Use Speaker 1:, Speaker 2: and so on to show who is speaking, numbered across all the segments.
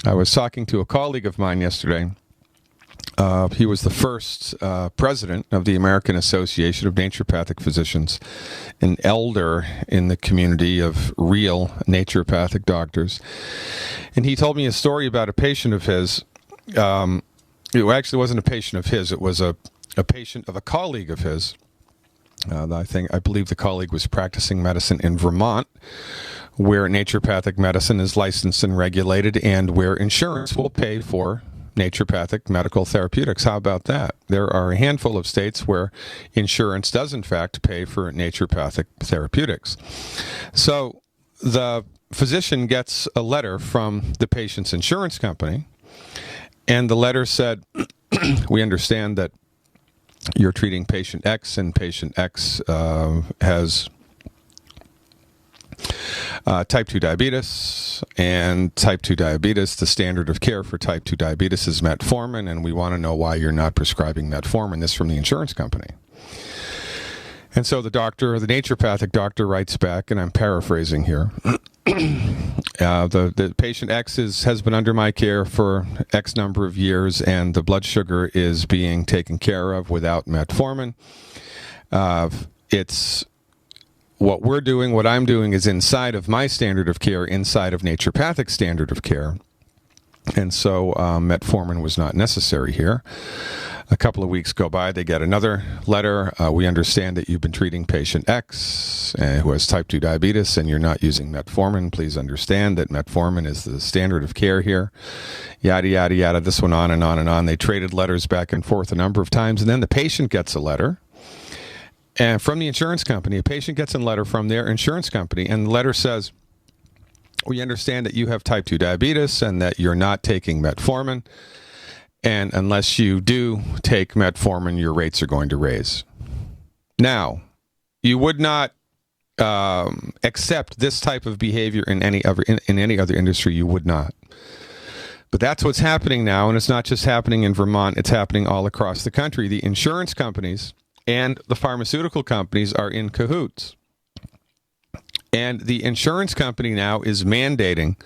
Speaker 1: I was talking to a colleague of mine yesterday. He was the first president of the American Association of Naturopathic Physicians, an elder in the community of real naturopathic doctors. And he told me a story about a patient of his. It actually wasn't a patient of his. It was a patient of a colleague of his. I believe the colleague was practicing medicine in Vermont, where naturopathic medicine is licensed and regulated, and where insurance will pay for naturopathic medical therapeutics. How about that? There are a handful of states where insurance does, in fact, pay for naturopathic therapeutics. So the physician gets a letter from the patient's insurance company, and the letter said, we understand that you're treating patient X, and patient X has type 2 diabetes, and type 2 diabetes, the standard of care for type 2 diabetes is metformin, and we want to know why you're not prescribing metformin. This from the insurance company. And so the naturopathic doctor writes back, and I'm paraphrasing here, the patient X has been under my care for X number of years, and the blood sugar is being taken care of without metformin. It's what I'm doing is inside of my standard of care, inside of naturopathic standard of care. And so metformin was not necessary here. A couple of weeks go by, they get another letter. We understand that you've been treating patient X who has type 2 diabetes, and you're not using metformin. Please understand that metformin is the standard of care here. Yada, yada, yada. This went on and on and on. They traded letters back and forth a number of times, and then the patient gets a letter. And from the insurance company, a patient gets a letter from their insurance company, and the letter says, we understand that you have type 2 diabetes and that you're not taking metformin. And unless you do take metformin, your rates are going to raise. Now, you would not accept this type of behavior in any other industry. You would not. But that's what's happening now, and it's not just happening in Vermont. It's happening all across the country. The insurance companies and the pharmaceutical companies are in cahoots. And the insurance company now is mandating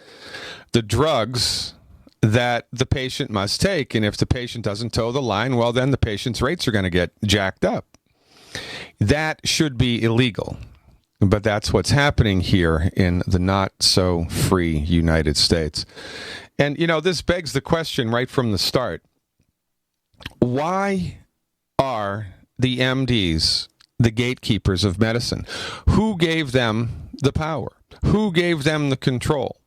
Speaker 1: the drugs that the patient must take. And if the patient doesn't toe the line, well, then the patient's rates are going to get jacked up. That should be illegal. But that's what's happening here in the not-so-free United States. And, this begs the question right from the start. Why are the MDs the gatekeepers of medicine? Who gave them the power? Who gave them the control?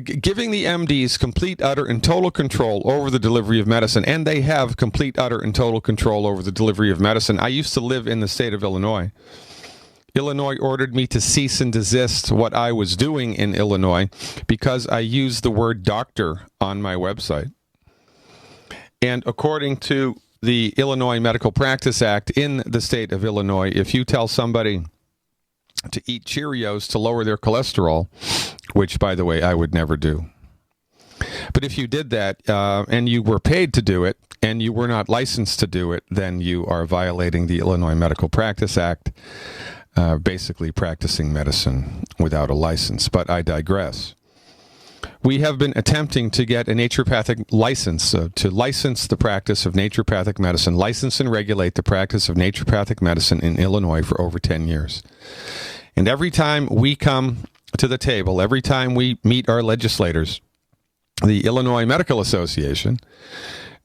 Speaker 1: Giving the MDs complete, utter, and total control over the delivery of medicine, and they have complete, utter, and total control over the delivery of medicine. I used to live in the state of Illinois. Illinois ordered me to cease and desist what I was doing in Illinois because I used the word doctor on my website. And according to the Illinois Medical Practice Act in the state of Illinois, if you tell somebody to eat Cheerios to lower their cholesterol, which, by the way, I would never do. But if you did that and you were paid to do it and you were not licensed to do it, then you are violating the Illinois Medical Practice Act, basically practicing medicine without a license. But I digress. We have been attempting to get a naturopathic license, to license the practice of naturopathic medicine, license and regulate the practice of naturopathic medicine in Illinois for over 10 years. And every time we come to the table, every time we meet our legislators, the Illinois Medical Association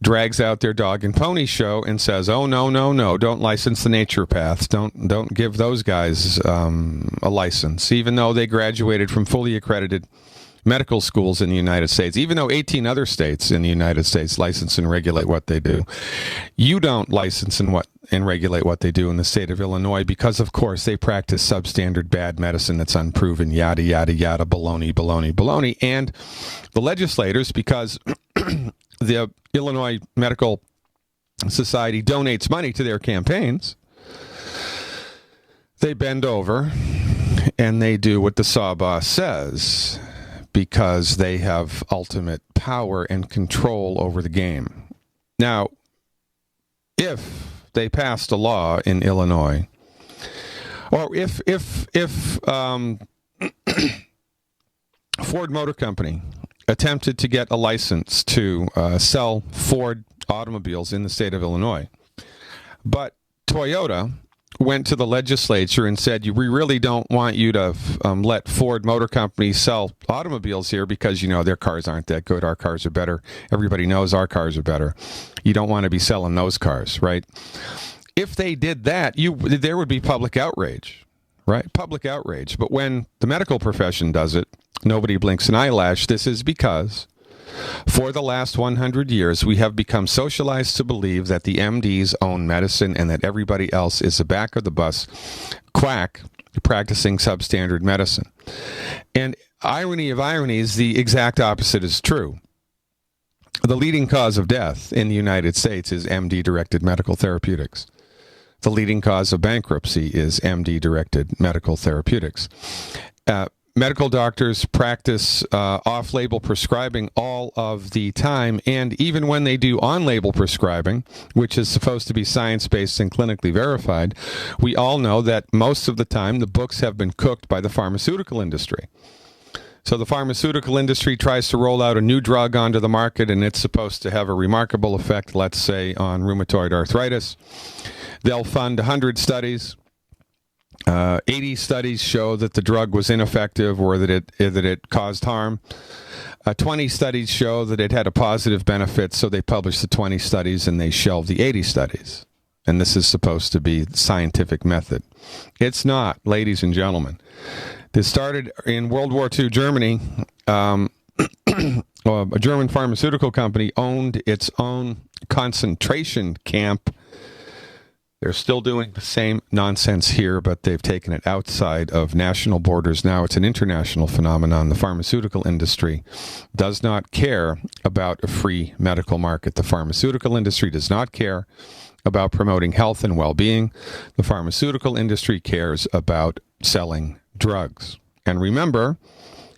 Speaker 1: drags out their dog and pony show and says, oh, no, don't license the naturopaths. Don't give those guys a license, even though they graduated from fully accredited medical schools in the United States, even though 18 other states in the United States license and regulate what they do. You don't license and regulate what they do in the state of Illinois because, of course, they practice substandard bad medicine that's unproven, yada, yada, yada, baloney, baloney, baloney. And the legislators, because the Illinois Medical Society donates money to their campaigns, they bend over and they do what the sawboss says, because they have ultimate power and control over the game. Now, if they passed a law in Illinois, or if Ford Motor Company attempted to get a license to sell Ford automobiles in the state of Illinois. But Toyota went to the legislature and said, we really don't want you to let Ford Motor Company sell automobiles here because, their cars aren't that good. Our cars are better. Everybody knows our cars are better. You don't want to be selling those cars, right? If they did that, there would be public outrage, right? Public outrage. But when the medical profession does it, nobody blinks an eyelash. This is because for the last 100 years, we have become socialized to believe that the MDs own medicine and that everybody else is the back of the bus quack practicing substandard medicine. And irony of ironies, the exact opposite is true. The leading cause of death in the United States is MD-directed medical therapeutics. The leading cause of bankruptcy is MD-directed medical therapeutics. Medical doctors practice off-label prescribing all of the time, and even when they do on-label prescribing, which is supposed to be science-based and clinically verified, we all know that most of the time the books have been cooked by the pharmaceutical industry. So the pharmaceutical industry tries to roll out a new drug onto the market, and it's supposed to have a remarkable effect, let's say, on rheumatoid arthritis. They'll fund 100 studies. 80 studies show that the drug was ineffective or that it caused harm. 20 studies show that it had a positive benefit, so they publish the 20 studies and they shelve the 80 studies. And this is supposed to be scientific method. It's not, ladies and gentlemen. This started in World War II Germany. A German pharmaceutical company owned its own concentration camp. They're still doing the same nonsense here, but they've taken it outside of national borders. Now it's an international phenomenon. The pharmaceutical industry does not care about a free medical market. The pharmaceutical industry does not care about promoting health and well-being. The pharmaceutical industry cares about selling drugs. And remember,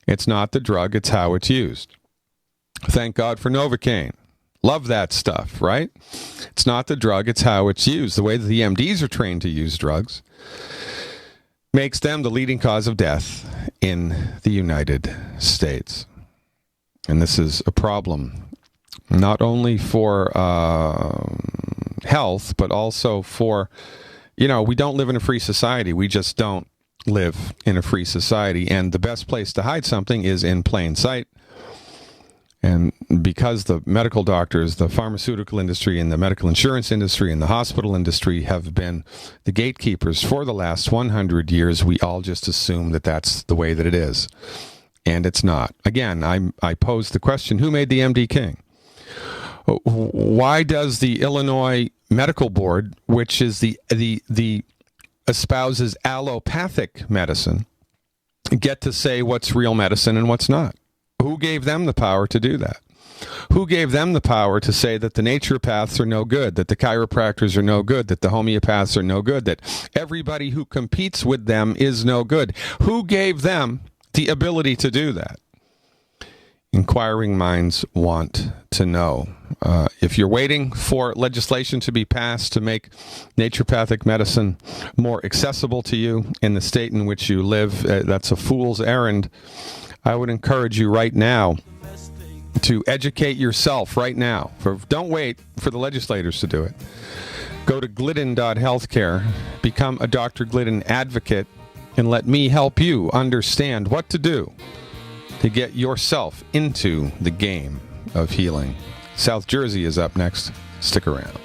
Speaker 1: it's not the drug, it's how it's used. Thank God for Novocaine. Love that stuff, right? It's not the drug, it's how it's used. The way that the MDs are trained to use drugs makes them the leading cause of death in the United States. And this is a problem not only for health, but also for, we don't live in a free society. We just don't live in a free society. And the best place to hide something is in plain sight. And because the medical doctors, the pharmaceutical industry, and the medical insurance industry, and the hospital industry have been the gatekeepers for the last 100 years, we all just assume that that's the way that it is. And it's not. Again, I pose the question, who made the MD king? Why does the Illinois Medical Board, which is the espouses allopathic medicine, get to say what's real medicine and what's not? Who gave them the power to do that? Who gave them the power to say that the naturopaths are no good, that the chiropractors are no good, that the homeopaths are no good, that everybody who competes with them is no good? Who gave them the ability to do that? Inquiring minds want to know. If you're waiting for legislation to be passed to make naturopathic medicine more accessible to you in the state in which you live, that's a fool's errand. I would encourage you right now to educate yourself right now. Don't wait for the legislators to do it. Go to glidden.healthcare, become a Dr. Glidden advocate, and let me help you understand what to do to get yourself into the game of healing. South Jersey is up next. Stick around.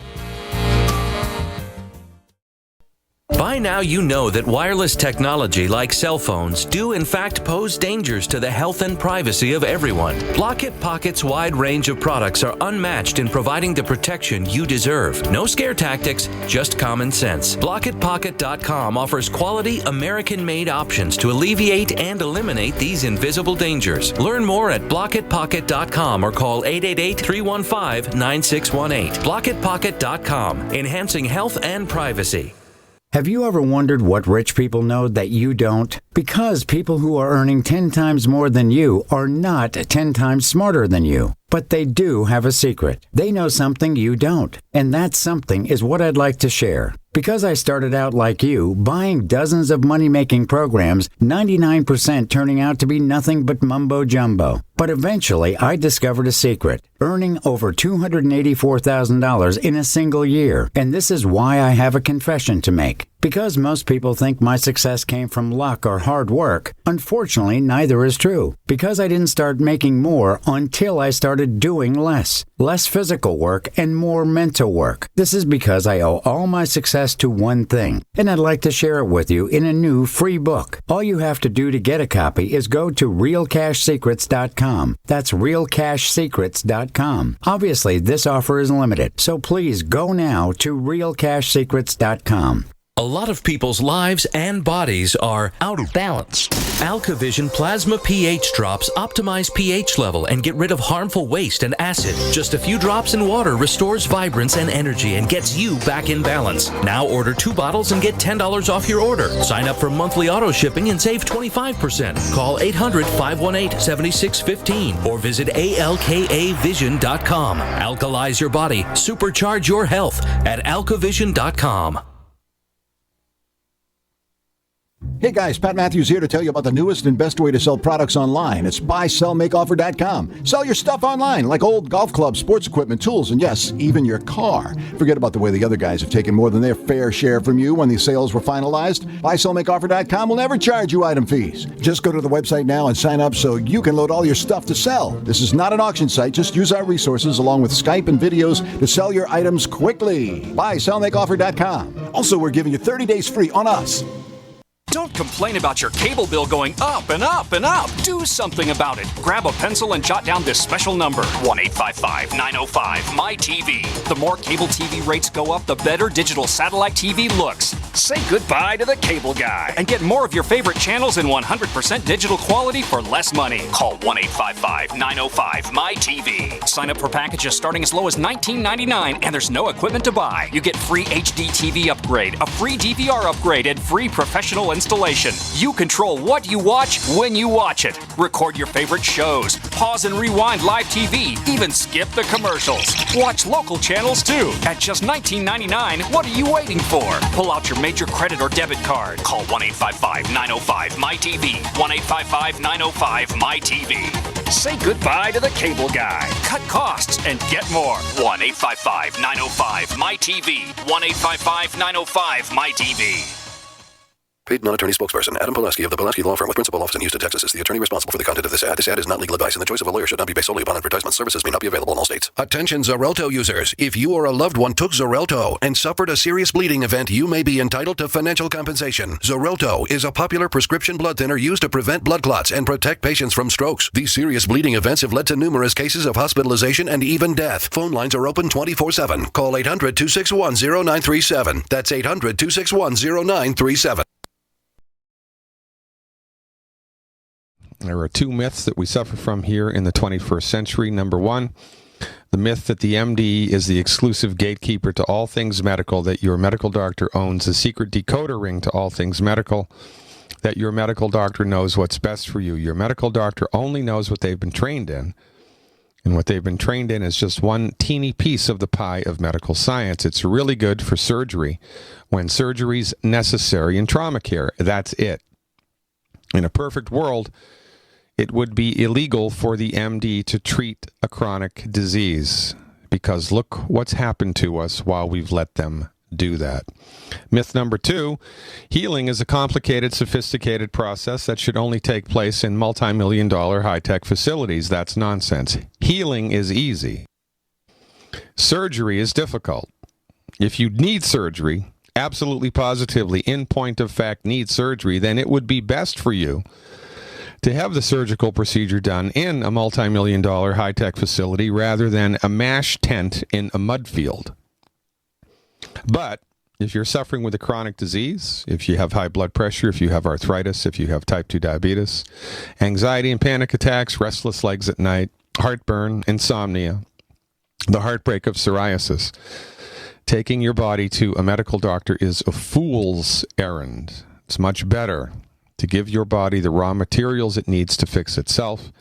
Speaker 2: By now you know that wireless technology like cell phones do in fact pose dangers to the health and privacy of everyone. Blockit Pocket's wide range of products are unmatched in providing the protection you deserve. No scare tactics, just common sense. BlockitPocket.com offers quality American-made options to alleviate and eliminate these invisible dangers. Learn more at BlockitPocket.com or call 888-315-9618. BlockitPocket.com, enhancing health and privacy.
Speaker 3: Have you ever wondered what rich people know that you don't? Because people who are earning 10 times more than you are not 10 times smarter than you. But they do have a secret. They know something you don't. And that something is what I'd like to share. Because I started out like you, buying dozens of money-making programs, 99% turning out to be nothing but mumbo-jumbo. But eventually, I discovered a secret, earning over $284,000 in a single year. And this is why I have a confession to make. Because most people think my success came from luck or hard work, unfortunately, neither is true. Because I didn't start making more until I started doing less. Less physical work and more mental work. This is because I owe all my success to one thing, and I'd like to share it with you in a new free book. All you have to do to get a copy is go to realcashsecrets.com. That's realcashsecrets.com. Obviously, this offer is limited, so please go now to realcashsecrets.com.
Speaker 2: A lot of people's lives and bodies are out of balance. AlkaVision Plasma pH drops optimize pH level and get rid of harmful waste and acid. Just a few drops in water restores vibrance and energy and gets you back in balance. Now order 2 bottles and get $10 off your order. Sign up for monthly auto shipping and save 25%. Call 800-518-7615 or visit alkavision.com. Alkalize your body. Supercharge your health at alkavision.com.
Speaker 4: Hey guys, Pat Matthews here to tell you about the newest and best way to sell products online. It's buysellmakeoffer.com. Sell your stuff online, like old golf clubs, sports equipment, tools, and yes, even your car. Forget about the way the other guys have taken more than their fair share from you when the sales were finalized. Buysellmakeoffer.com will never charge you item fees. Just go to the website now and sign up so you can load all your stuff to sell. This is not an auction site. Just use our resources along with Skype and videos to sell your items quickly. Buysellmakeoffer.com. Also, we're giving you 30 days free on us.
Speaker 5: Don't complain about your cable bill going up and up and up. Do something about it. Grab a pencil and jot down this special number, 1-855-905-MY-TV. The more cable TV rates go up, the better digital satellite TV looks. Say goodbye to the cable guy and get more of your favorite channels in 100% digital quality for less money. Call 1-855-905-MY-TV. Sign up for packages starting as low as $19.99 and there's no equipment to buy. You get free HD TV upgrade, a free DVR upgrade, and free professional installation. You control what you watch when you watch it. Record your favorite shows. Pause and rewind live TV. Even skip the commercials. Watch local channels too. At just $19.99, what are you waiting for? Pull out your major credit or debit card. Call 1-855-905-MY-TV. 1-855-905-MY-TV. Say goodbye to the cable guy. Cut costs and get more. 1-855-905-MY-TV. 1-855-905-MY-TV.
Speaker 6: Paid non-attorney spokesperson Adam Pulaski of the Pulaski Law Firm with principal office in Houston, Texas is the attorney responsible for the content of this ad. This ad is not legal advice, and the choice of a lawyer should not be based solely upon advertisement. Services may not be available in all states. Attention Xarelto users. If you or a loved one took Xarelto and suffered a serious bleeding event, you may be entitled to financial compensation. Xarelto is a popular prescription blood thinner used to prevent blood clots and protect patients from strokes. These serious bleeding events have led to numerous cases of hospitalization and even death. Phone lines are open 24/7. Call 800-261-0937. That's 800-261-0937.
Speaker 1: There are 2 myths that we suffer from here in the 21st century. Number 1, the myth that the MD is the exclusive gatekeeper to all things medical, that your medical doctor owns a secret decoder ring to all things medical, that your medical doctor knows what's best for you. Your medical doctor only knows what they've been trained in, and what they've been trained in is just one teeny piece of the pie of medical science. It's really good for surgery when surgery's necessary in trauma care. That's it. In a perfect world, it would be illegal for the MD to treat a chronic disease, because look what's happened to us while we've let them do that. Myth number 2, healing is a complicated, sophisticated process that should only take place in multi-million-dollar high-tech facilities. That's nonsense. Healing is easy. Surgery is difficult. If you need surgery, absolutely positively, in point of fact, need surgery, then it would be best for you to have the surgical procedure done in a multi-million-dollar high-tech facility rather than a MASH tent in a mud field. But if you're suffering with a chronic disease, if you have high blood pressure, if you have arthritis, if you have type 2 diabetes, anxiety and panic attacks, restless legs at night, heartburn, insomnia, the heartbreak of psoriasis, taking your body to a medical doctor is a fool's errand. It's much better to give your body the raw materials it needs to fix itself,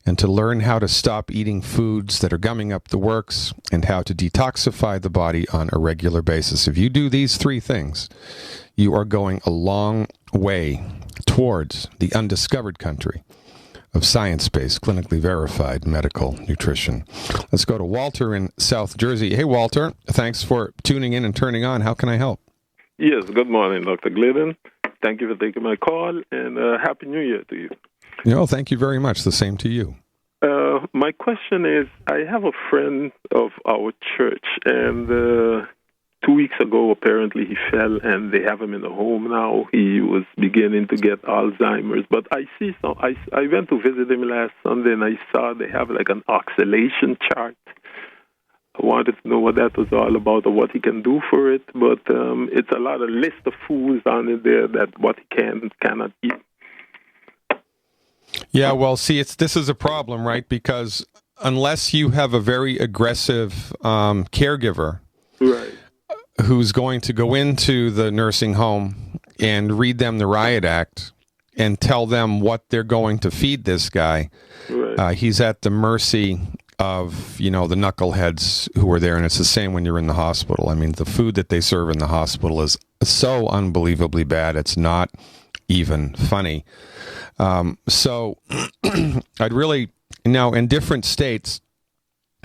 Speaker 1: and to learn how to stop eating foods that are gumming up the works, and how to detoxify the body on a regular basis. If you do these 3 things, you are going a long way towards the undiscovered country of science-based, clinically verified medical nutrition. Let's go to Walter in South Jersey. Hey, Walter, thanks for tuning in and turning on. How can I help?
Speaker 7: Yes, good morning, Dr. Glidden. Thank you for taking my call, and Happy New Year to you.
Speaker 1: Thank you very much. The same to you.
Speaker 7: My question is, I have a friend of our church, and 2 weeks ago, apparently, he fell, and they have him in a home now. He was beginning to get Alzheimer's. But I went to visit him last Sunday, and I saw they have like an oscillation chart. I wanted to know what that was all about or what he can do for it. But it's a lot of list of foods on it there that what he cannot eat.
Speaker 1: Yeah, well, see, this is a problem, right? Because unless you have a very aggressive caregiver,
Speaker 7: right,
Speaker 1: who's going to go into the nursing home and read them the riot act and tell them what they're going to feed this guy,
Speaker 7: right.
Speaker 1: He's at the mercy of, the knuckleheads who are there. And it's the same when you're in the hospital. I mean, the food that they serve in the hospital is so unbelievably bad. It's not even funny. So I'd really, now in different states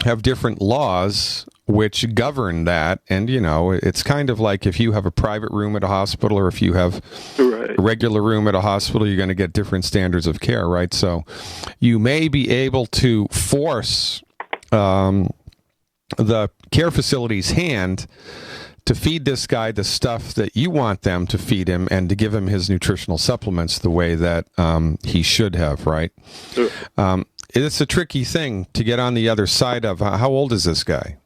Speaker 1: have different laws which govern that. And, it's kind of like if you have a private room at a hospital or if you have
Speaker 7: right.
Speaker 1: a regular room at a hospital, you're going to get different standards of care, right? So you may be able to force the care facility's hand to feed this guy the stuff that you want them to feed him and to give him his nutritional supplements the way that he should have, right?
Speaker 7: Sure.
Speaker 1: It's a tricky thing to get on the other side of. How old is this guy?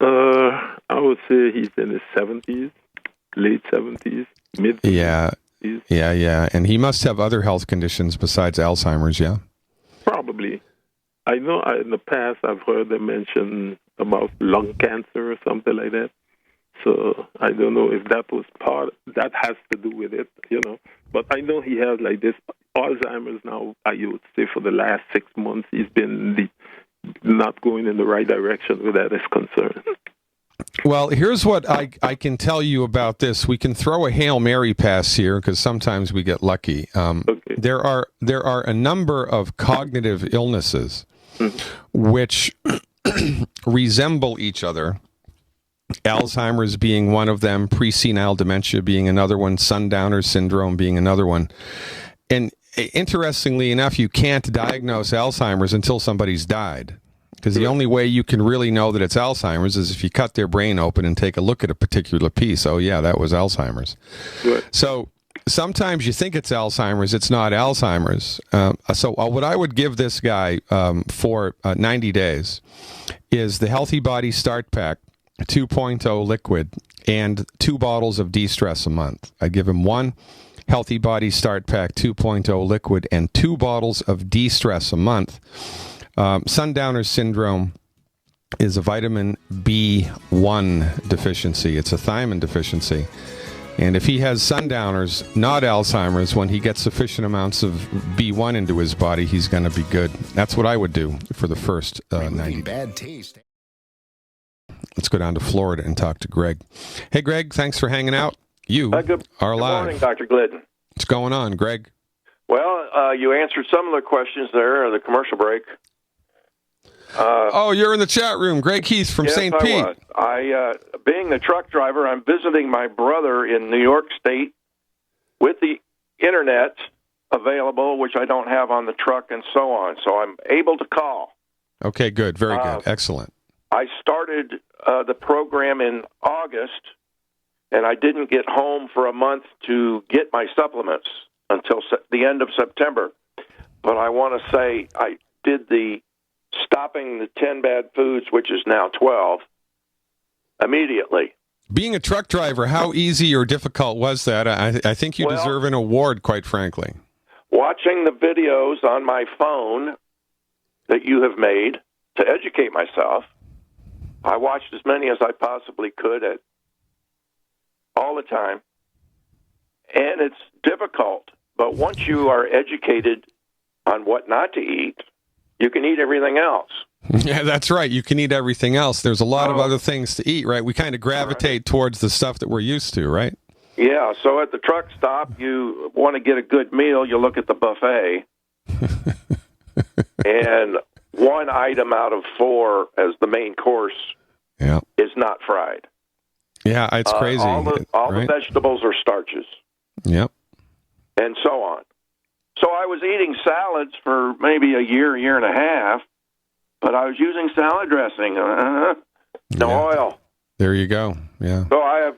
Speaker 7: I would say he's in his 70s, late 70s, mid 70s.
Speaker 1: Yeah. And he must have other health conditions besides Alzheimer's, yeah?
Speaker 7: Probably. I know in the past I've heard them mention about lung cancer or something like that. So I don't know if that has to do with it, But I know he has like this Alzheimer's now. I would say for the last 6 months he's been not going in the right direction where that is concerned.
Speaker 1: Well, here's what I can tell you about this. We can throw a Hail Mary pass here because sometimes we get lucky.
Speaker 7: Okay.
Speaker 1: There are a number of cognitive illnesses which resemble each other. Alzheimer's being one of them, presenile dementia being another one, sundowner syndrome being another one. And interestingly enough, you can't diagnose Alzheimer's until somebody's died. Because the only way you can really know that it's Alzheimer's is if you cut their brain open and take a look at a particular piece. Oh, yeah, that was Alzheimer's.
Speaker 7: Right.
Speaker 1: So sometimes you think it's Alzheimer's, it's not Alzheimer's. So what I would give this guy for 90 days is the Healthy Body Start Pack 2.0 liquid and 2 bottles of de-stress a month. I'd give him 1 Healthy Body Start Pack 2.0 liquid and 2 bottles of de-stress a month. Sundowner syndrome is a vitamin B1 deficiency. It's a thiamine deficiency. And if he has sundowners, not Alzheimer's, when he gets sufficient amounts of B1 into his body, he's going to be good. That's what I would do for the first 90 days.
Speaker 6: Bad taste.
Speaker 1: Let's go down to Florida and talk to Greg. Hey, Greg, thanks for hanging out. You are
Speaker 8: Good
Speaker 1: live.
Speaker 8: morning, Dr. Glidden.
Speaker 1: What's going on, Greg?
Speaker 8: Well, you answered some of the questions there at the commercial break.
Speaker 1: You're in the chat room. Greg Heath from
Speaker 8: Yes,
Speaker 1: St. Pete.
Speaker 8: I being the truck driver, I'm visiting my brother in New York State with the internet available, which I don't have on the truck and so on. So I'm able to call.
Speaker 1: Okay, good. Very good. Excellent.
Speaker 8: I started the program in August, and I didn't get home for a month to get my supplements until the end of September. But I want to say I did the stopping the 10 bad foods, which is now 12, immediately.
Speaker 1: Being a truck driver, how easy or difficult was that? I think you deserve an award, quite frankly.
Speaker 8: Watching the videos on my phone that you have made to educate myself, I watched as many as I possibly could all the time. And it's difficult But once you are educated on what not to eat, you can eat everything else.
Speaker 1: Yeah, that's right. You can eat everything else. There's a lot of other things to eat, right? We kind of gravitate towards the stuff that we're used to, right?
Speaker 8: Yeah, so at the truck stop, you want to get a good meal, you look at the buffet, and one item out of 4 as the main course is not fried.
Speaker 1: Yeah, it's crazy.
Speaker 8: All the vegetables are starches.
Speaker 1: Yep.
Speaker 8: And so on. So I was eating salads for maybe a year and a half, but I was using salad dressing. No oil.
Speaker 1: There you go. Yeah.
Speaker 8: So I have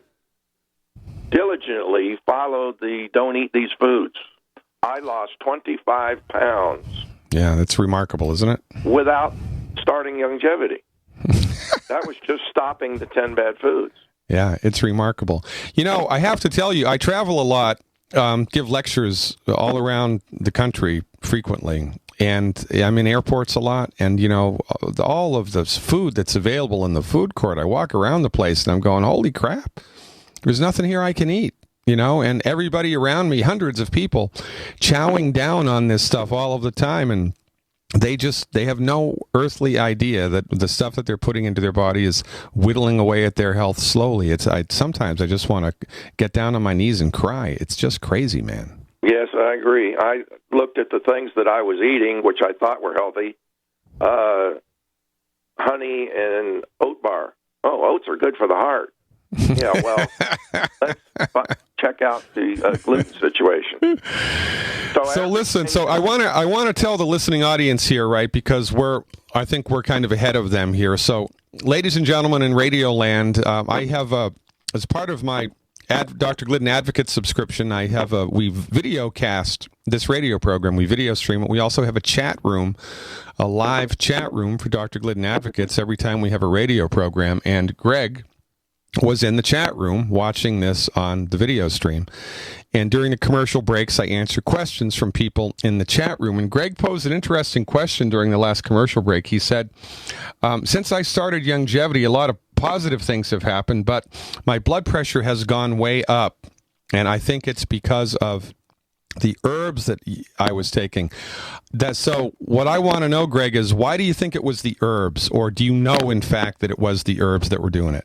Speaker 8: diligently followed the don't eat these foods. I lost 25 pounds.
Speaker 1: Yeah, that's remarkable, isn't it?
Speaker 8: Without starting longevity. That was just stopping the 10 bad foods.
Speaker 1: Yeah, it's remarkable. You know, I have to tell you, I travel a lot, give lectures all around the country frequently, and I'm in airports a lot, and, you know, all of the food that's available in the food court, I walk around the place, and I'm going, holy crap, there's nothing here I can eat, you know, and everybody around me, hundreds of people, chowing down on this stuff all of the time, and they have no earthly idea that the stuff that they're putting into their body is whittling away at their health slowly. Sometimes I just want to get down on my knees and cry. It's just crazy, man.
Speaker 8: Yes, I agree. I looked at the things that I was eating, which I thought were healthy. Honey and oat bar. Oh, oats are good for the heart. Yeah, well, let's check out the gluten situation. So
Speaker 1: listen. So I want to tell the listening audience here, right? Because I think we're kind of ahead of them here. So, ladies and gentlemen in Radio Land, I have as part of my Dr. Glidden Advocate subscription, we video cast this radio program. We video stream it. We also have a chat room, a live chat room for Dr. Glidden Advocates every time we have a radio program. And Greg was in the chat room watching this on the video stream. And during the commercial breaks, I answer questions from people in the chat room. And Greg posed an interesting question during the last commercial break. He said, since I started longevity, a lot of positive things have happened, but my blood pressure has gone way up. And I think it's because of the herbs that I was taking. So what I want to know, Greg, is why do you think it was the herbs? Or do you know, in fact, that it was the herbs that were doing it?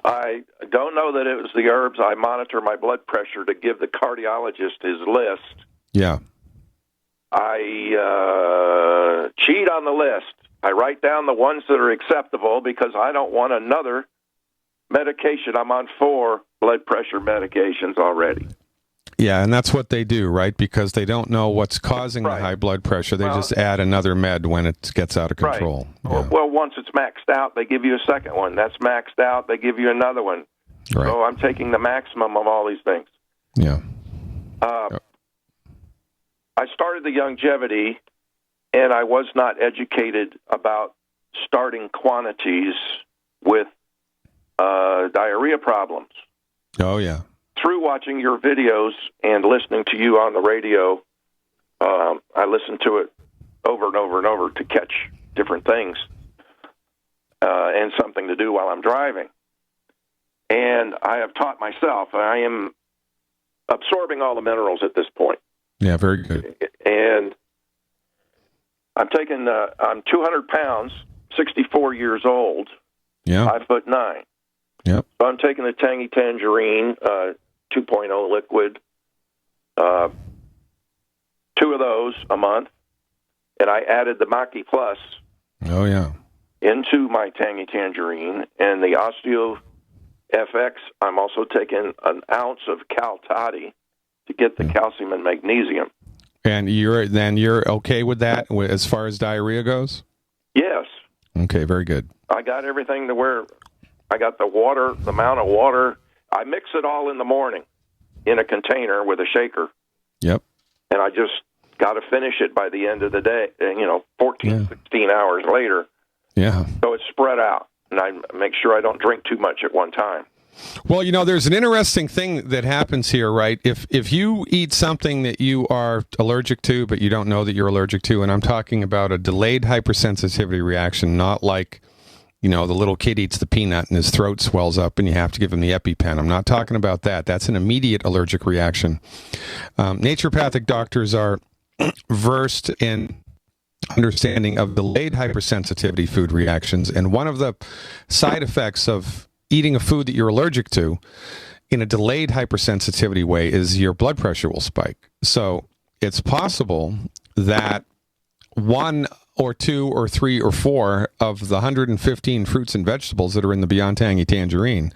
Speaker 8: I don't know that it was the herbs. I monitor my blood pressure to give the cardiologist his list.
Speaker 1: Yeah.
Speaker 8: I cheat on the list. I write down the ones that are acceptable because I don't want another medication. I'm on 4 blood pressure medications already.
Speaker 1: Yeah, and that's what they do, right? Because they don't know what's causing the high blood pressure. They just add another med when it gets out of control.
Speaker 8: Right.
Speaker 1: Yeah.
Speaker 8: Well, once it's maxed out, they give you a second one. That's maxed out, they give you another one.
Speaker 1: Right.
Speaker 8: So I'm taking the maximum of all these things.
Speaker 1: Yeah.
Speaker 8: I started the longevity, and I was not educated about starting quantities with diarrhea problems.
Speaker 1: Oh, yeah.
Speaker 8: Through watching your videos and listening to you on the radio, I listen to it over and over and over to catch different things and something to do while I'm driving. And I have taught myself. I am absorbing all the minerals at this point.
Speaker 1: Yeah, very good.
Speaker 8: And I'm 200 pounds, 64 years old,
Speaker 1: yeah,
Speaker 8: 5'9".
Speaker 1: Yep.
Speaker 8: So I'm taking the Tangy Tangerine 2.0 liquid, 2 of those a month, and I added the Maki Plus.
Speaker 1: Oh, yeah.
Speaker 8: Into my Tangy Tangerine, and the Osteo FX, I'm also taking an ounce of Cal Toddy to get the calcium and magnesium.
Speaker 1: And you're okay with that as far as diarrhea goes?
Speaker 8: Yes.
Speaker 1: Okay, very good.
Speaker 8: I got everything to where I got the water, the amount of water. I mix it all in the morning in a container with a shaker.
Speaker 1: Yep.
Speaker 8: And I just got to finish it by the end of the day, 14, 16 hours later.
Speaker 1: Yeah.
Speaker 8: So it's spread out, and I make sure I don't drink too much at one time.
Speaker 1: Well, there's an interesting thing that happens here, right? If you eat something that you are allergic to, but you don't know that you're allergic to, and I'm talking about a delayed hypersensitivity reaction, not like the little kid eats the peanut and his throat swells up and you have to give him the EpiPen. I'm not talking about that. That's an immediate allergic reaction. Naturopathic doctors are versed in understanding of delayed hypersensitivity food reactions, and one of the side effects of eating a food that you're allergic to in a delayed hypersensitivity way is your blood pressure will spike. So it's possible that 1 or 2 or 3 or 4 of the 115 fruits and vegetables that are in the Beyond Tangy Tangerine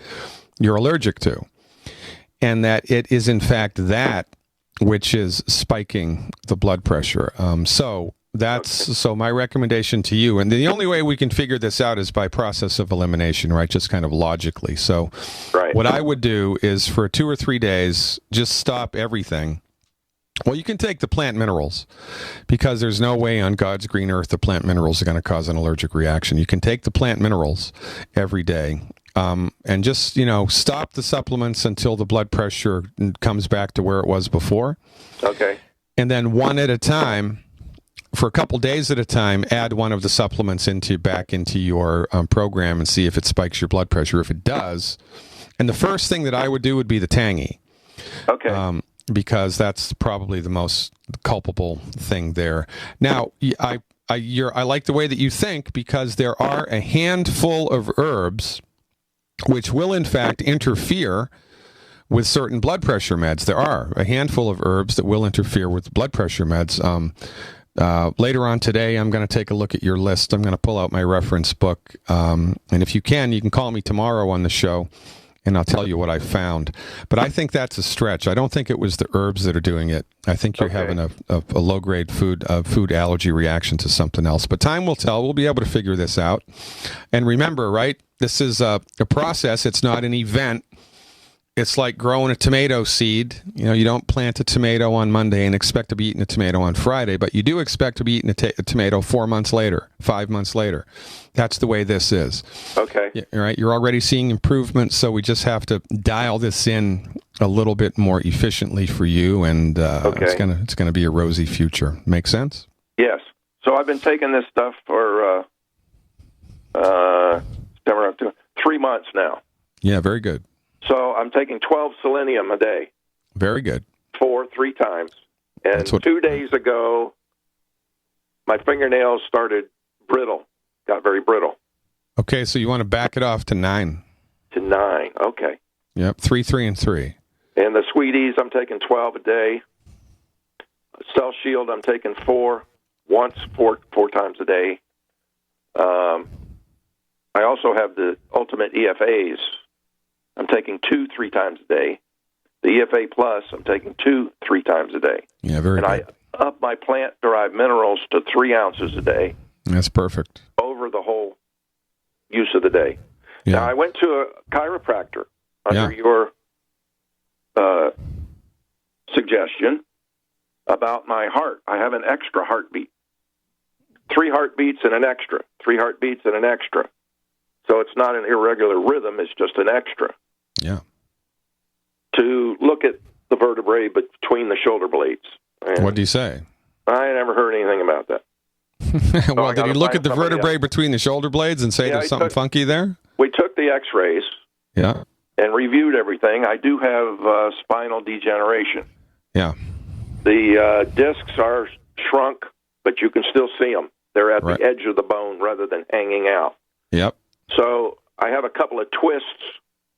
Speaker 1: you're allergic to, and that it is in fact that which is spiking the blood pressure. So my recommendation to you, and the only way we can figure this out is by process of elimination, right? Just kind of logically. So what I would do is for 2 or 3 days, just stop everything. Well, you can take the plant minerals, because there's no way on God's green earth the plant minerals are going to cause an allergic reaction. You can take the plant minerals every day and just, stop the supplements until the blood pressure comes back to where it was before.
Speaker 8: Okay.
Speaker 1: And then one at a time, for a couple days at a time, add one of the supplements back into your program and see if it spikes your blood pressure. If it does, and the first thing that I would do would be the tangy.
Speaker 8: Okay.
Speaker 1: Because that's probably the most culpable thing there. Now, I like the way that you think, because there are a handful of herbs which will in fact interfere with certain blood pressure meds. There are a handful of herbs that will interfere with blood pressure meds. Later on today, I'm going to take a look at your list. I'm going to pull out my reference book. And if you can call me tomorrow on the show, and I'll tell you what I found. But I think that's a stretch. I don't think it was the herbs that are doing it. I think you're having a low-grade food allergy reaction to something else. But time will tell. We'll be able to figure this out. And remember, right, this is a process. It's not an event. It's like growing a tomato seed. You don't plant a tomato on Monday and expect to be eating a tomato on Friday, but you do expect to be eating a tomato 4 months later, 5 months later. That's the way this is.
Speaker 8: Okay.
Speaker 1: Right. You're already seeing improvements, so we just have to dial this in a little bit more efficiently for you, and it's gonna be a rosy future. Make sense?
Speaker 8: Yes. So I've been taking this stuff for 3 months now.
Speaker 1: Yeah. Very good.
Speaker 8: So I'm taking 12 selenium a day.
Speaker 1: Very good.
Speaker 8: 3 times. And 2 days ago, my fingernails started got very brittle.
Speaker 1: Okay, so you want to back it off to 9.
Speaker 8: To 9, okay.
Speaker 1: Yep, 3, 3, and 3.
Speaker 8: And the Sweeties, I'm taking 12 a day. Cell Shield, I'm taking 4 times a day. I also have the Ultimate EFAs. I'm taking 2 3 times a day. The EFA Plus, I'm taking 2 3 times a day.
Speaker 1: Yeah, very good.
Speaker 8: And I up my plant-derived minerals to 3 ounces a day.
Speaker 1: That's perfect.
Speaker 8: Over the whole use of the day.
Speaker 1: Yeah.
Speaker 8: Now, I went to a chiropractor under your suggestion about my heart. I have an extra heartbeat. 3 heartbeats and an extra. 3 heartbeats and an extra. So it's not an irregular rhythm, it's just an extra.
Speaker 1: Yeah.
Speaker 8: To look at the vertebrae between the shoulder blades.
Speaker 1: What do you say?
Speaker 8: I never heard anything about that.
Speaker 1: Well, did he look at the vertebrae between the shoulder blades and say there's something funky there?
Speaker 8: We took the x-rays and reviewed everything. I do have spinal degeneration.
Speaker 1: Yeah.
Speaker 8: The discs are shrunk, but you can still see them. They're at the edge of the bone rather than hanging out.
Speaker 1: Yep.
Speaker 8: So I have a couple of twists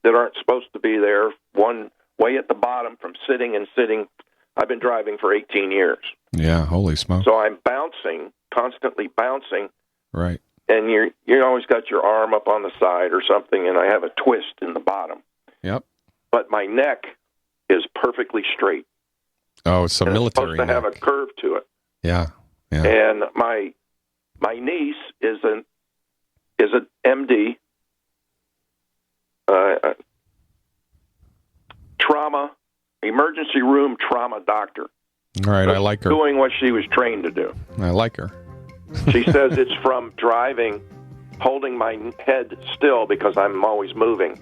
Speaker 8: that aren't supposed to be there. One way at the bottom from sitting. I've been driving for 18 years.
Speaker 1: Yeah, holy smoke.
Speaker 8: So I'm bouncing, constantly bouncing.
Speaker 1: Right.
Speaker 8: And you always got your arm up on the side or something, and I have a twist in the bottom.
Speaker 1: Yep.
Speaker 8: But my neck is perfectly straight.
Speaker 1: Oh, it's a military
Speaker 8: neck. It's supposed to have a curve to it.
Speaker 1: Yeah.
Speaker 8: And my niece is an MD, emergency room trauma doctor.
Speaker 1: All right, I like her.
Speaker 8: Doing what she was trained to do.
Speaker 1: I like her.
Speaker 8: She says it's from driving, holding my head still because I'm always moving.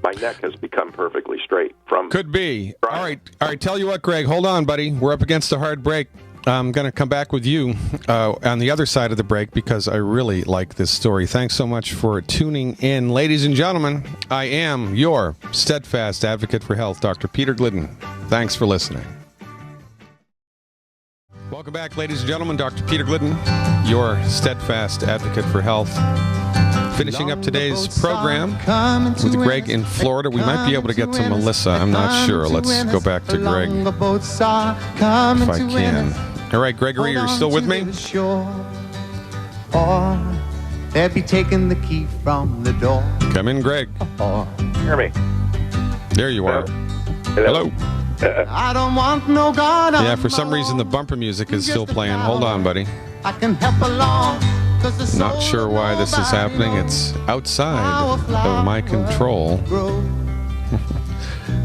Speaker 8: My neck has become perfectly straight from.
Speaker 1: Could be. Driving. All right. Tell you what, Greg. Hold on, buddy. We're up against a hard break. I'm going to come back with you on the other side of the break because I really like this story. Thanks so much for tuning in. Ladies and gentlemen, I am your steadfast advocate for health, Dr. Peter Glidden. Thanks for listening. Welcome back, ladies and gentlemen. Dr. Peter Glidden, your steadfast advocate for health. Finishing up today's program with Greg in Florida. We might be able to get to Melissa. I'm not sure. Let's go back to Greg if I can. All right, Gregory, are you still with me?
Speaker 9: Or they'll be taking the key from the door.
Speaker 1: Come in, Greg.
Speaker 8: Hear me?
Speaker 1: There you are. Hello.
Speaker 9: I don't want no God.
Speaker 1: Yeah, for some reason the bumper music is still playing. Hold on, buddy.
Speaker 9: I can help along.
Speaker 1: Not sure why this is happening. It's outside of my control.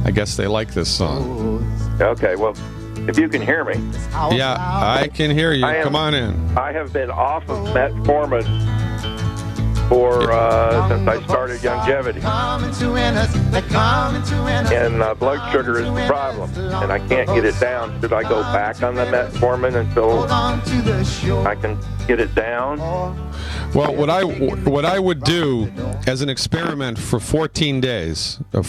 Speaker 1: I guess they like this song.
Speaker 8: Okay, well, if you can hear me.
Speaker 1: Yeah, I can hear you. Come on in.
Speaker 8: I have been off of metformin for since I started longevity. And blood sugar is the problem, and I can't get it down. Should I go back on the metformin until I can get it down?
Speaker 1: Well, what I would do as an experiment for 14 days in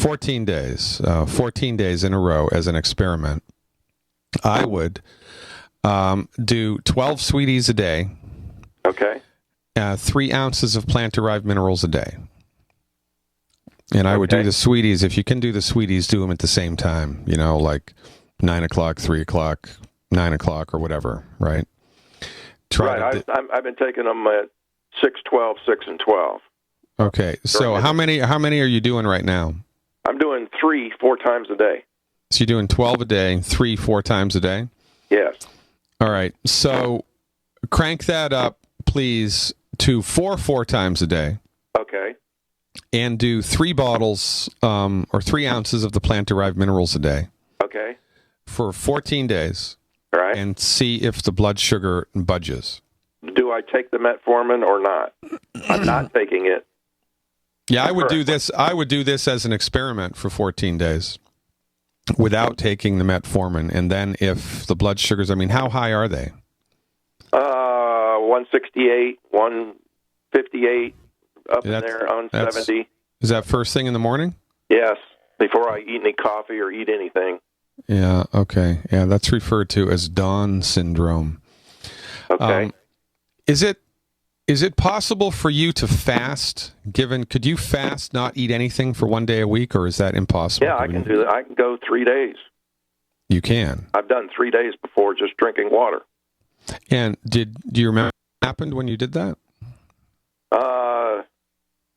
Speaker 1: a row as an experiment, I would do 12 sweeties a day.
Speaker 8: Okay.
Speaker 1: 3 ounces of plant-derived minerals a day. And I would do the sweeties. If you can do the sweeties, do them at the same time. You know, like 9 o'clock, 3 o'clock, 9 o'clock, or whatever, right?
Speaker 8: I've been taking them at 6, 12, 6, and 12.
Speaker 1: Okay. So how many are you doing right now?
Speaker 8: I'm doing 3, 4 times a day.
Speaker 1: So you're doing 12 a day, 3, 4 times a day?
Speaker 8: Yes.
Speaker 1: All right. So crank that up, please, to 4 times a day.
Speaker 8: Okay.
Speaker 1: And do 3 bottles or 3 ounces of the plant-derived minerals a day.
Speaker 8: Okay.
Speaker 1: For 14 days.
Speaker 8: All right.
Speaker 1: And see if the blood sugar budges.
Speaker 8: Do I take the metformin or not? I'm not taking it.
Speaker 1: Yeah, I would do this. I would do this as an experiment for 14 days without taking the metformin. And then if the blood sugars, I mean, how high are they?
Speaker 8: 168, 158, up in there on 70.
Speaker 1: Is that first thing in the morning?
Speaker 8: Yes, before I eat any coffee or eat anything.
Speaker 1: Yeah, okay. Yeah, that's referred to as dawn syndrome.
Speaker 8: Okay.
Speaker 1: Is it possible for you to fast? Could you fast, not eat anything for 1 day a week, or is that impossible?
Speaker 8: Yeah, I can do that. I can go 3 days.
Speaker 1: You can.
Speaker 8: I've done 3 days before just drinking water.
Speaker 1: And do you remember what happened when you did that?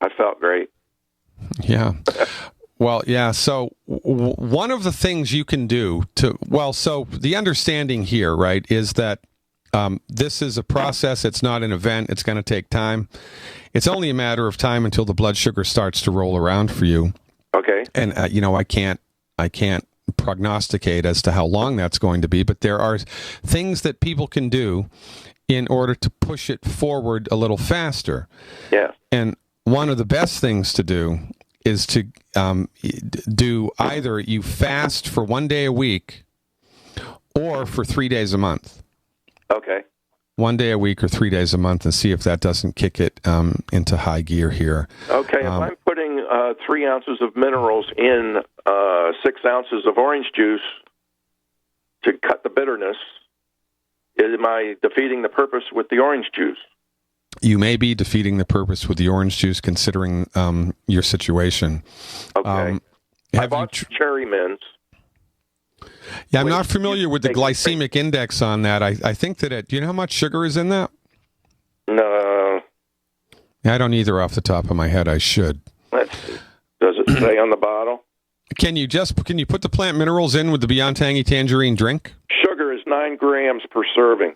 Speaker 8: I felt great.
Speaker 1: Yeah. Well, yeah. So one of the things you can do so the understanding here, right, is that this is a process. It's not an event. It's going to take time. It's only a matter of time until the blood sugar starts to roll around for you.
Speaker 8: Okay.
Speaker 1: And I can't prognosticate as to how long that's going to be, but there are things that people can do in order to push it forward a little faster.
Speaker 8: Yeah.
Speaker 1: And one of the best things to do is to do either you fast for 1 day a week or for 3 days a month.
Speaker 8: Okay.
Speaker 1: 1 day a week or 3 days a month, and see if that doesn't kick it into high gear here.
Speaker 8: Okay. If I'm putting 3 ounces of minerals in 6 ounces of orange juice to cut the bitterness, am I defeating the purpose with the orange juice?
Speaker 1: You may be defeating the purpose with the orange juice, considering your situation.
Speaker 8: Okay. I bought cherry mints.
Speaker 1: Yeah, I'm not familiar with the glycemic index on that. I think that do you know how much sugar is in that?
Speaker 8: No.
Speaker 1: I don't either off the top of my head. I should.
Speaker 8: Let's see. Does it say on the bottle?
Speaker 1: Can you put the plant minerals in with the Beyond Tangy Tangerine drink?
Speaker 8: Sugar is 9 grams per serving.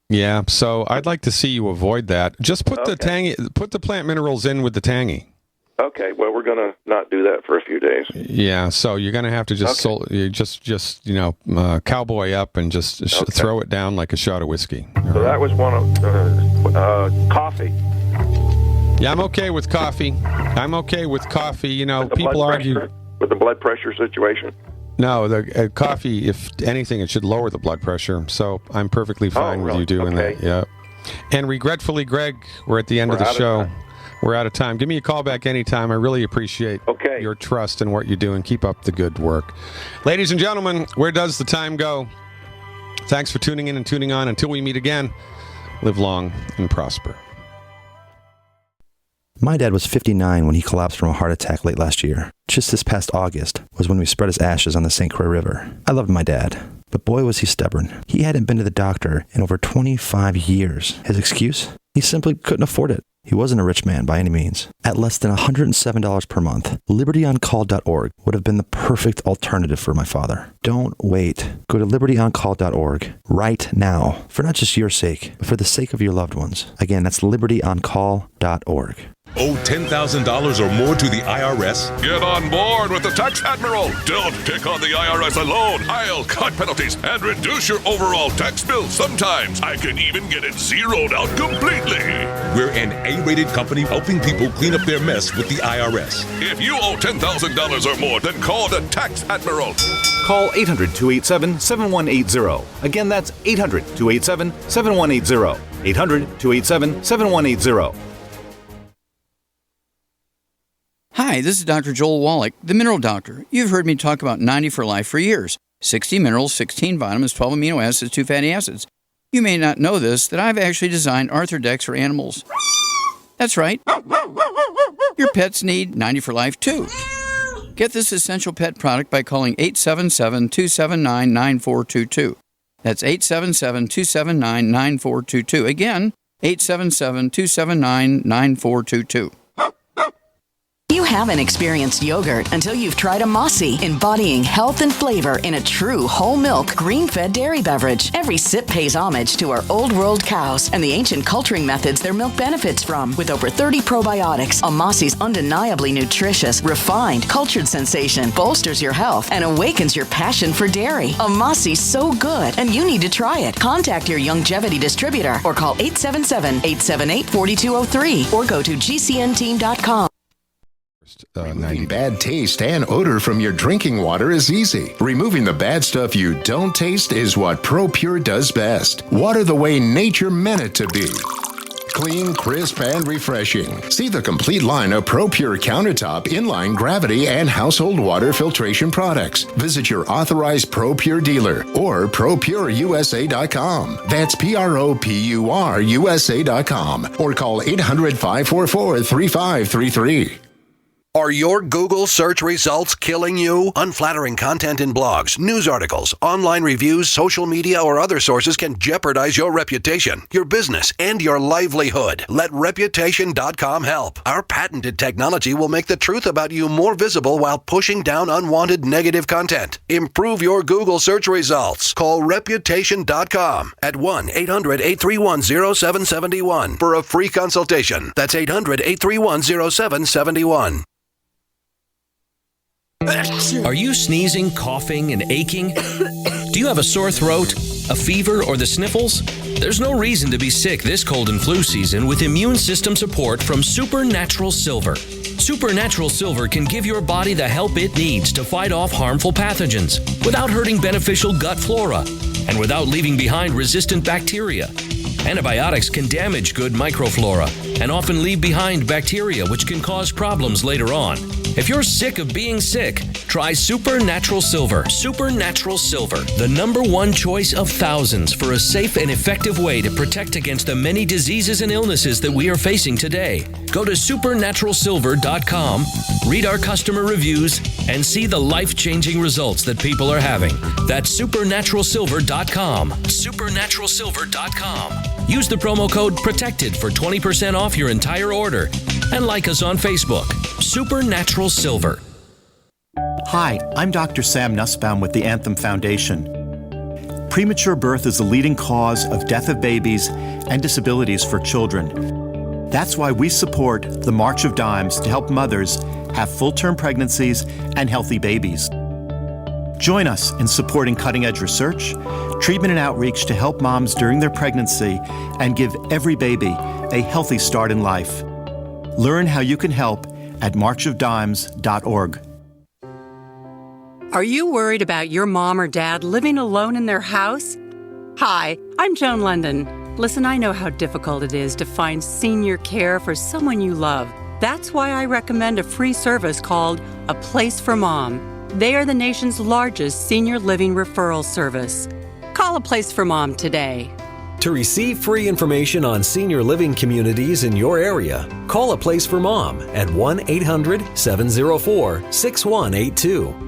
Speaker 1: Yeah, so I'd like to see you avoid that. Just put the plant minerals in with the tangy.
Speaker 8: Okay, well, we're going to not do that for a few days.
Speaker 1: Yeah, so you're going to have to just cowboy up and just throw it down like a shot of whiskey.
Speaker 8: So that was one of coffee.
Speaker 1: Yeah, I'm okay with coffee. You know, people argue
Speaker 8: with the blood pressure situation.
Speaker 1: No, the coffee, if anything, it should lower the blood pressure. So I'm perfectly fine with you doing that. Yeah. And regretfully, Greg, we're at the end of the show. We're out of time. Give me a call back anytime. I really appreciate your trust in what you do, and keep up the good work. Ladies and gentlemen, where does the time go? Thanks for tuning in and tuning on. Until we meet again, live long and prosper.
Speaker 10: My dad was 59 when he collapsed from a heart attack late last year. Just this past August was when we spread his ashes on the St. Croix River. I loved my dad, but boy was he stubborn. He hadn't been to the doctor in over 25 years. His excuse? He simply couldn't afford it. He wasn't a rich man by any means. At less than $107 per month, libertyoncall.org would have been the perfect alternative for my father. Don't wait. Go to libertyoncall.org right now, for not just your sake, but for the sake of your loved ones. Again, that's libertyoncall.org.
Speaker 11: Owe $10,000 or more to the IRS?
Speaker 12: Get on board with the Tax Admiral. Don't take on the IRS alone. I'll cut penalties and reduce your overall tax bill. Sometimes I can even get it zeroed out completely.
Speaker 11: We're an A-rated company helping people clean up their mess with the IRS.
Speaker 12: If you owe $10,000 or more, then call the Tax Admiral.
Speaker 13: Call 800-287-7180. Again, that's 800-287-7180. 800-287-7180.
Speaker 14: Hi, this is Dr. Joel Wallach, the Mineral Doctor. You've heard me talk about 90 for Life for years. 60 minerals, 16 vitamins, 12 amino acids, 2 fatty acids. You may not know this, that I've actually designed Arthrodex for animals. That's right. Your pets need 90 for Life too. Get this essential pet product by calling 877-279-9422. That's 877-279-9422. Again, 877-279-9422.
Speaker 15: You haven't experienced yogurt until you've tried a Mossy, embodying health and flavor in a true whole milk, green-fed dairy beverage. Every sip pays homage to our old world cows and the ancient culturing methods their milk benefits from. With over 30 probiotics, a Mossy's undeniably nutritious, refined, cultured sensation bolsters your health and awakens your passion for dairy. A Mossy's so good, and you need to try it. Contact your Youngevity distributor or call 877-878-4203 or go to gcnteam.com.
Speaker 16: Removing bad taste and odor from your drinking water is easy. Removing the bad stuff you don't taste is what ProPure does best. Water the way nature meant it to be. Clean, crisp, and refreshing. See the complete line of ProPure countertop, inline, gravity, and household water filtration products. Visit your authorized ProPure dealer or ProPureUSA.com. That's ProPureUSA.com or call 800-544-3533.
Speaker 6: Are your Google search results killing you? Unflattering content in blogs, news articles, online reviews, social media, or other sources can jeopardize your reputation, your business, and your livelihood. Let Reputation.com help. Our patented technology will make the truth about you more visible while pushing down unwanted negative content. Improve your Google search results. Call Reputation.com at 1-800-831-0771 for a free consultation. That's 800-831-0771.
Speaker 2: Are you sneezing, coughing, and aching? Do you have a sore throat, a fever, or the sniffles? There's no reason to be sick this cold and flu season with immune system support from Supernatural Silver. Supernatural Silver can give your body the help it needs to fight off harmful pathogens without hurting beneficial gut flora and without leaving behind resistant bacteria. Antibiotics can damage good microflora and often leave behind bacteria which can cause problems later on. If you're sick of being sick, try Supernatural Silver. Supernatural Silver, the #1 choice of thousands for a safe and effective way to protect against the many diseases and illnesses that we are facing today. Go to supernaturalsilver.com, read our customer reviews, and see the life-changing results that people are having. That's supernaturalsilver.com. Supernaturalsilver.com. Use the promo code PROTECTED for 20% off your entire order. And like us on Facebook, Supernatural Silver.
Speaker 17: Hi, I'm Dr. Sam Nussbaum with the Anthem Foundation. Premature birth is the leading cause of death of babies and disabilities for children. That's why we support the March of Dimes to help mothers have full-term pregnancies and healthy babies. Join us in supporting cutting-edge research, treatment and outreach to help moms during their pregnancy and give every baby a healthy start in life. Learn how you can help at marchofdimes.org.
Speaker 13: Are you worried about your mom or dad living alone in their house? Hi, I'm Joan London. Listen, I know how difficult it is to find senior care for someone you love. That's why I recommend a free service called A Place for Mom. They are the nation's largest senior living referral service. Call A Place for Mom today.
Speaker 18: To receive free information on senior living communities in your area, call A Place for Mom at 1-800-704-6182.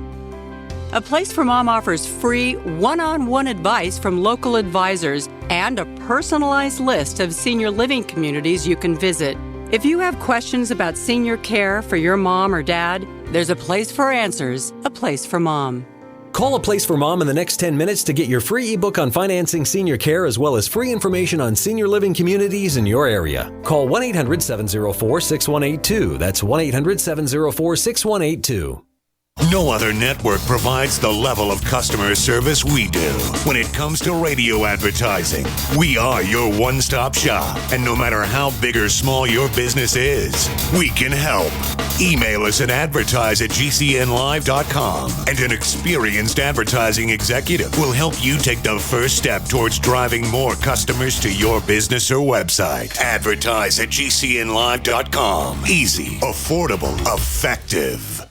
Speaker 13: A Place for Mom offers free one-on-one advice from local advisors and a personalized list of senior living communities you can visit. If you have questions about senior care for your mom or dad, there's a place for answers, A Place for Mom.
Speaker 18: Call A Place for Mom in the next 10 minutes to get your free ebook on financing senior care as well as free information on senior living communities in your area. Call 1-800-704-6182. That's 1-800-704-6182.
Speaker 19: No other network provides the level of customer service we do. When it comes to radio advertising, we are your one-stop shop. And no matter how big or small your business is, we can help. Email us at advertise@gcnlive.com, and an experienced advertising executive will help you take the first step towards driving more customers to your business or website. Advertise@gcnlive.com. Easy, affordable, effective.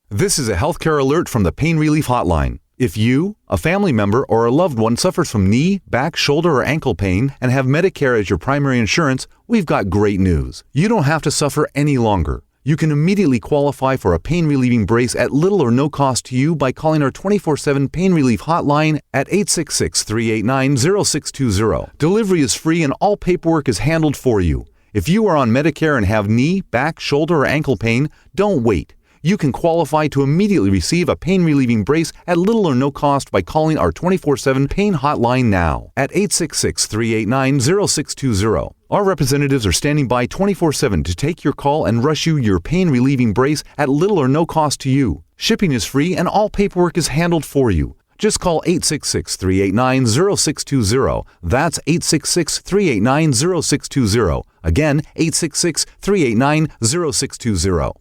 Speaker 20: This is a healthcare alert from the Pain Relief Hotline. If you, a family member, or a loved one suffers from knee, back, shoulder, or ankle pain and have Medicare as your primary insurance, we've got great news. You don't have to suffer any longer. You can immediately qualify for a pain-relieving brace at little or no cost to you by calling our 24/7 Pain Relief Hotline at 866-389-0620. Delivery is free and all paperwork is handled for you. If you are on Medicare and have knee, back, shoulder, or ankle pain, don't wait. You can qualify to immediately receive a pain-relieving brace at little or no cost by calling our 24/7 Pain Hotline now at 866-389-0620. Our representatives are standing by 24/7 to take your call and rush you your pain-relieving brace at little or no cost to you. Shipping is free and all paperwork is handled for you. Just call 866-389-0620. That's 866-389-0620. Again, 866-389-0620.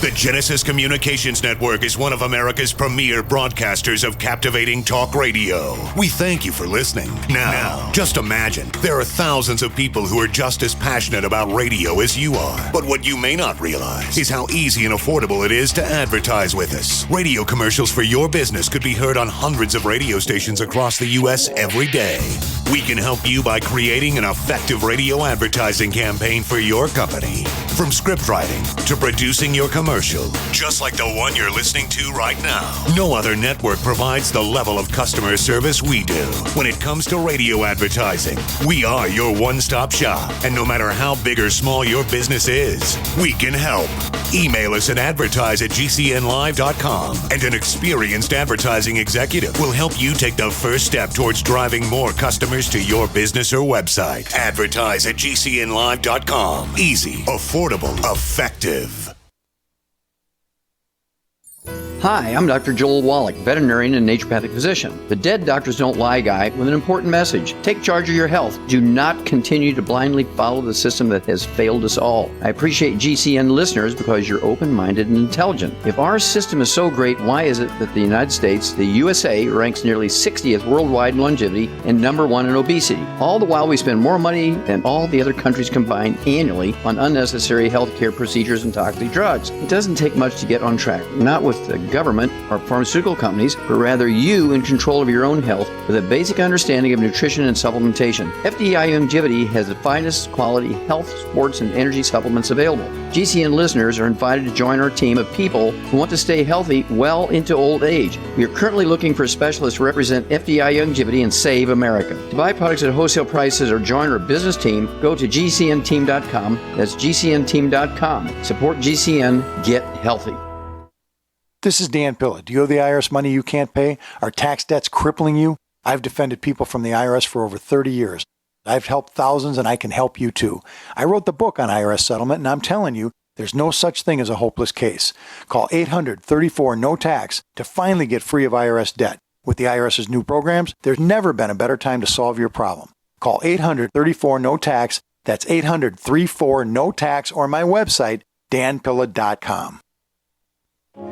Speaker 19: The Genesis Communications Network is one of America's premier broadcasters of captivating talk radio. We thank you for listening. Now, just imagine, there are thousands of people who are just as passionate about radio as you are. But what you may not realize is how easy and affordable it is to advertise with us. Radio commercials for your business could be heard on hundreds of radio stations across the U.S. every day. We can help you by creating an effective radio advertising campaign for your company. From script writing to producing your commercial, just like the one you're listening to right now. No other network provides the level of customer service we do. When it comes to radio advertising, we are your one-stop shop. And no matter how big or small your business is, we can help. Email us at advertise@gcnlive.com, and an experienced advertising executive will help you take the first step towards driving more customers to your business or website. Advertise@gcnlive.com. Easy, affordable, effective.
Speaker 14: Hi, I'm Dr. Joel Wallach, veterinarian and naturopathic physician. The Dead Doctors Don't Lie guy with an important message. Take charge of your health. Do not continue to blindly follow the system that has failed us all. I appreciate GCN listeners because you're open-minded and intelligent. If our system is so great, why is it that the United States, the USA, ranks nearly 60th worldwide in longevity and number 1 in obesity? All the while we spend more money than all the other countries combined annually on unnecessary healthcare procedures and toxic drugs. It doesn't take much to get on track. Not with the government or pharmaceutical companies, but rather you in control of your own health with a basic understanding of nutrition and supplementation. FDI Longevity has the finest quality health, sports, and energy supplements available. GCN listeners are invited to join our team of people who want to stay healthy well into old age. We are currently looking for specialists to represent FDI Longevity and Save America. To buy products at wholesale prices or join our business team, go to gcnteam.com. That's gcnteam.com. Support GCN. Get healthy.
Speaker 21: This is Dan Pilla. Do you owe the IRS money you can't pay? Are tax debts crippling you? I've defended people from the IRS for over 30 years. I've helped thousands, and I can help you too. I wrote the book on IRS settlement, and I'm telling you, there's no such thing as a hopeless case. Call 800-34-NO-TAX to finally get free of IRS debt. With the IRS's new programs, there's never been a better time to solve your problem. Call 800-34-NO-TAX. That's 800-34-NO-TAX, or my website, danpilla.com.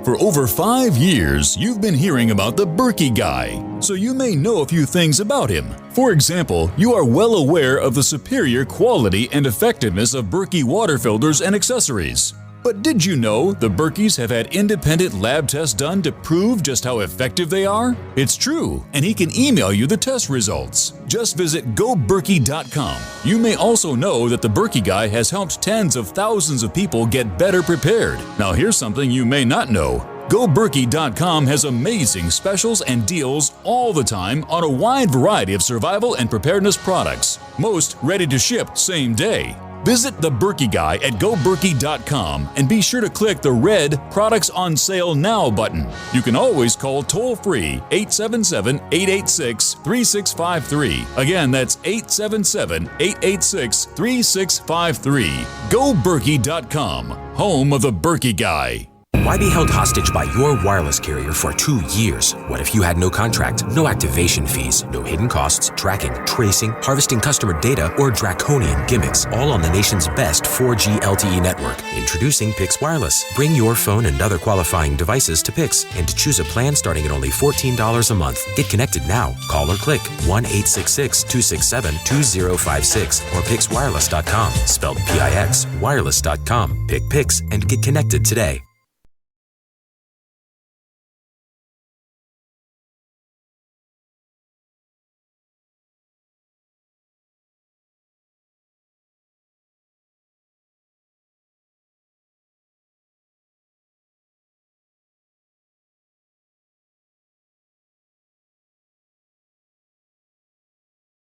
Speaker 3: For over 5 years, you've been hearing about the Berkey Guy, so you may know a few things about him. For example, you are well aware of the superior quality and effectiveness of Berkey water filters and accessories. But did you know the Berkeys have had independent lab tests done to prove just how effective they are? It's true, and he can email you the test results. Just visit GoBerkey.com. You may also know that the Berkey Guy has helped tens of thousands of people get better prepared. Now here's something you may not know. GoBerkey.com has amazing specials and deals all the time on a wide variety of survival and preparedness products, most ready to ship same day. Visit the Berkey Guy at GoBerkey.com and be sure to click the red Products on Sale Now button. You can always call toll-free 877-886-3653. Again, that's 877-886-3653. GoBerkey.com, home of the Berkey Guy.
Speaker 22: Why be held hostage by your wireless carrier for 2 years? What if you had no contract, no activation fees, no hidden costs, tracking, tracing, harvesting customer data, or draconian gimmicks, all on the nation's best 4G LTE network? Introducing Pix Wireless. Bring your phone and other qualifying devices to Pix and choose a plan starting at only $14 a month. Get connected now. Call or click 1-866-267-2056 or pixwireless.com. Spelled P-I-X, wireless.com. Pick Pix and get connected today.